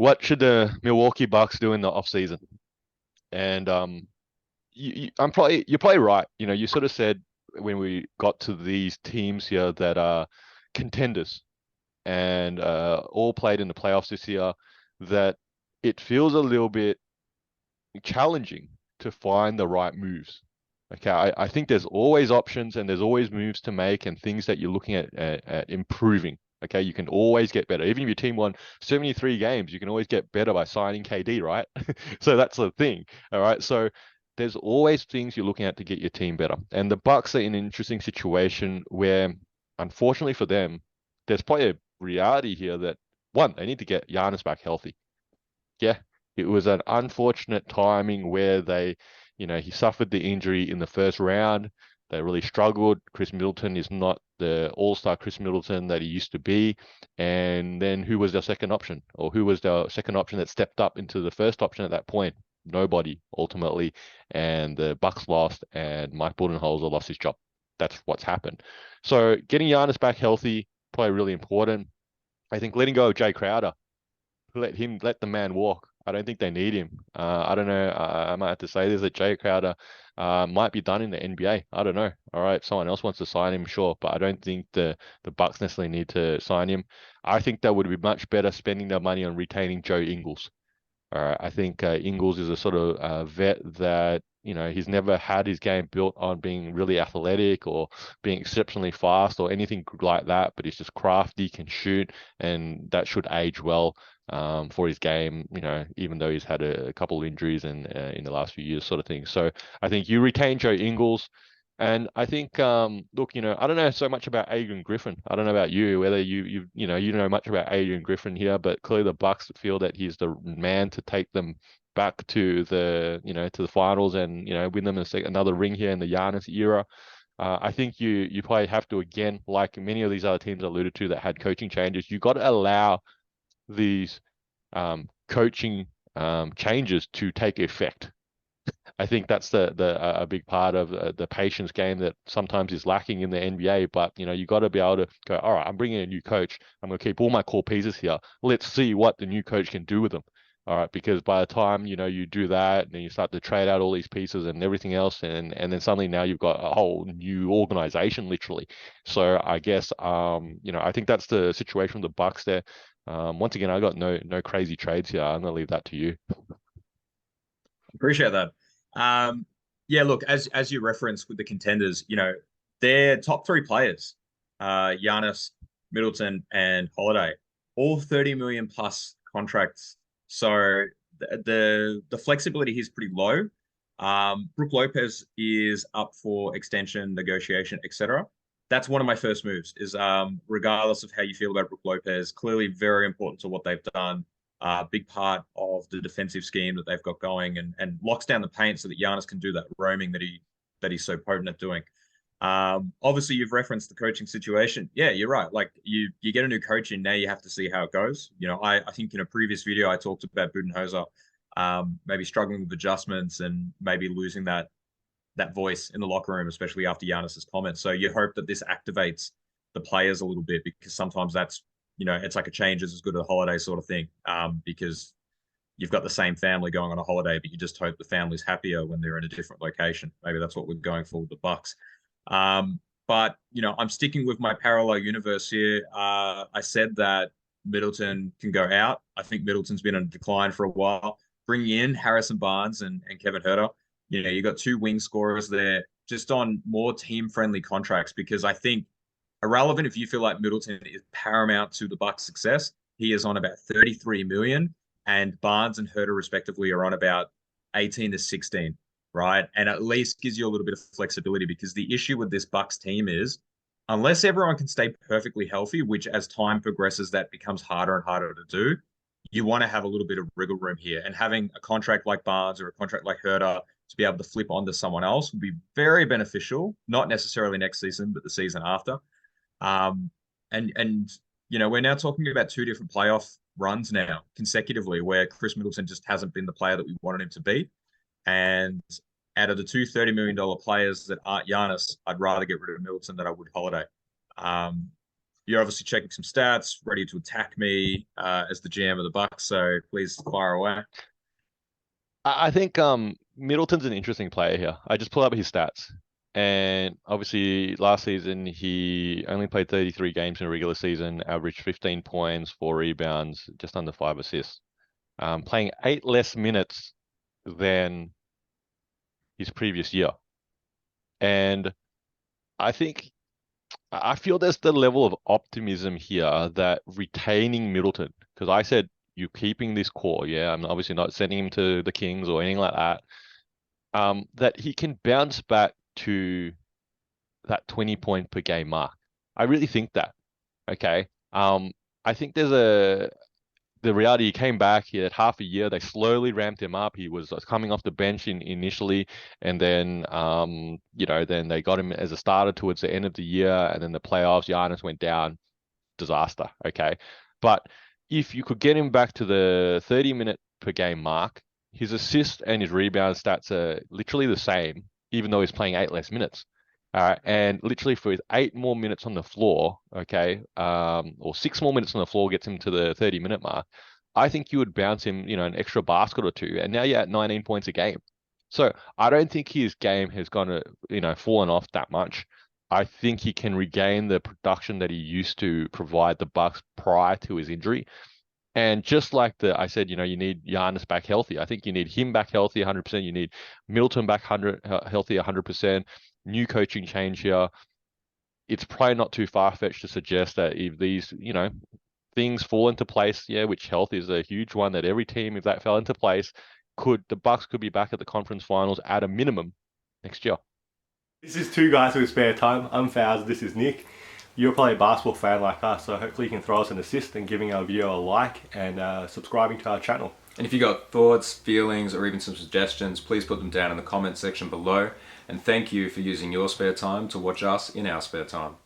what should the Milwaukee Bucks do in the offseason? And you're probably right. You know, you sort of said when we got to these teams here that are contenders and all played in the playoffs this year, that it feels a little bit challenging to find the right moves. Okay, I think there's always options and there's always moves to make and things that you're looking at improving. Okay, you can always get better. Even if your team won 73 games, you can always get better by signing KD, right? So that's the thing. All right. So there's always things you're looking at to get your team better. And the Bucks are in an interesting situation where, unfortunately for them, there's probably a reality here that one, they need to get Giannis back healthy. Yeah, it was an unfortunate timing where he suffered the injury in the first round. They really struggled. Chris Middleton is not the all-star Chris Middleton that he used to be. And then who was their second option? Or who was the second option that stepped up into the first option at that point? Nobody, ultimately. And the Bucks lost, and Mike Budenholzer lost his job. That's what's happened. So getting Giannis back healthy, probably really important. I think letting go of Jay Crowder, let the man walk. I don't think they need him. I don't know. I might have to say this that Jay Crowder might be done in the NBA. I don't know. All right, if someone else wants to sign him, sure, but I don't think the Bucks necessarily need to sign him. I think that would be much better spending their money on retaining Joe Ingles. All right, I think Ingles is a sort of vet that he's never had his game built on being really athletic or being exceptionally fast or anything like that, but he's just crafty, can shoot, and that should age well for his game. Even though he's had a couple of injuries and in the last few years, sort of thing. So I think you retain Joe Ingles. And I think, look, I don't know so much about Adrian Griffin. I don't know about you, whether you know much about Adrian Griffin here, but clearly the Bucks feel that he's the man to take them back to the finals and win them another ring here in the Giannis era. I think you probably have to, again, like many of these other teams alluded to that had coaching changes, you got to allow these coaching changes to take effect. I think that's a big part of the patience game that sometimes is lacking in the NBA. But you got to be able to go, all right, I'm bringing a new coach. I'm going to keep all my core pieces here. Let's see what the new coach can do with them. All right, because by the time you do that, and then you start to trade out all these pieces and everything else, and then suddenly now you've got a whole new organization, literally. So I guess I think that's the situation with the Bucks there. Once again, I got no crazy trades here. I'm gonna leave that to you. Appreciate that. Yeah, look, as you referenced with the contenders, their top three players, Giannis, Middleton, and Holiday, all 30 million plus contracts. So the flexibility is pretty low. Brook Lopez is up for extension, negotiation, etc. That's one of my first moves. Is regardless of how you feel about Brook Lopez, clearly very important to what they've done, big part of the defensive scheme that they've got going, and locks down the paint so that Giannis can do that roaming that he's so potent at doing. Obviously, you've referenced the coaching situation. Yeah, you're right. Like you get a new coach in now, you have to see how it goes. I think in a previous video I talked about Budenholzer maybe struggling with adjustments and maybe losing that voice in the locker room, especially after Giannis's comments. So you hope that this activates the players a little bit, because sometimes it's like a change is as good as a holiday sort of thing. Because you've got the same family going on a holiday, but you just hope the family's happier when they're in a different location. Maybe that's what we're going for with the Bucks. But I'm sticking with my parallel universe here. I said that Middleton can go out. I think Middleton's been on a decline for a while. Bringing in Harrison Barnes and Kevin Herter, you got two wing scorers there, just on more team-friendly contracts, because I think irrelevant if you feel like Middleton is paramount to the Bucks' success, he is on about 33 million, and Barnes and Herter respectively are on about 18 to 16, right? And at least gives you a little bit of flexibility, because the issue with this Bucks team is unless everyone can stay perfectly healthy, which as time progresses that becomes harder and harder to do, you want to have a little bit of wriggle room here. And having a contract like Barnes or a contract like Herter to be able to flip onto someone else would be very beneficial, not necessarily next season, but the season after. Um, and we're now talking about two different playoff runs now consecutively where Chris Middleton just hasn't been the player that we wanted him to be. And out of the two $30 million players that aren't Giannis, I'd rather get rid of Middleton than I would Holiday. Um, you're obviously checking some stats, ready to attack me as the GM of the Bucks. So please fire away. I think Middleton's an interesting player here. I just pulled up his stats. And obviously last season he only played 33 games in a regular season, averaged 15 points, 4 rebounds, just under 5 assists. Playing 8 less minutes than his previous year. And I think I feel there's the level of optimism here that retaining Middleton, because I said you're keeping this core, yeah. I'm obviously not sending him to the Kings or anything like that. That he can bounce back to that 20 point per game mark. I really think that. Okay. I think the reality, he came back, he had half a year, they slowly ramped him up. He was coming off the bench initially, and then then they got him as a starter towards the end of the year, and then the playoffs, Giannis went down, disaster. Okay. But if you could get him back to the 30-minute per game mark, his assist and his rebound stats are literally the same, even though he's playing 8 less minutes. And literally for his 8 more minutes on the floor, okay, or 6 more minutes on the floor gets him to the 30-minute mark. I think you would bounce him, an extra basket or two, and now you're at 19 points a game. So I don't think his game has gone to, fallen off that much. I think he can regain the production that he used to provide the Bucks prior to his injury. And just like I said, you need Giannis back healthy. I think you need him back healthy 100%. You need Middleton back healthy 100%. New coaching change here. It's probably not too far-fetched to suggest that if these, things fall into place, yeah, which health is a huge one, that every team, if that fell into place, the Bucks could be back at the conference finals at a minimum next year. This is Two Guys with Spare Time. I'm Faz, this is Nick. You're probably a basketball fan like us, so hopefully you can throw us an assist and giving our video a like and subscribing to our channel. And if you got thoughts, feelings, or even some suggestions, please put them down in the comment section below. And thank you for using your spare time to watch us in our spare time.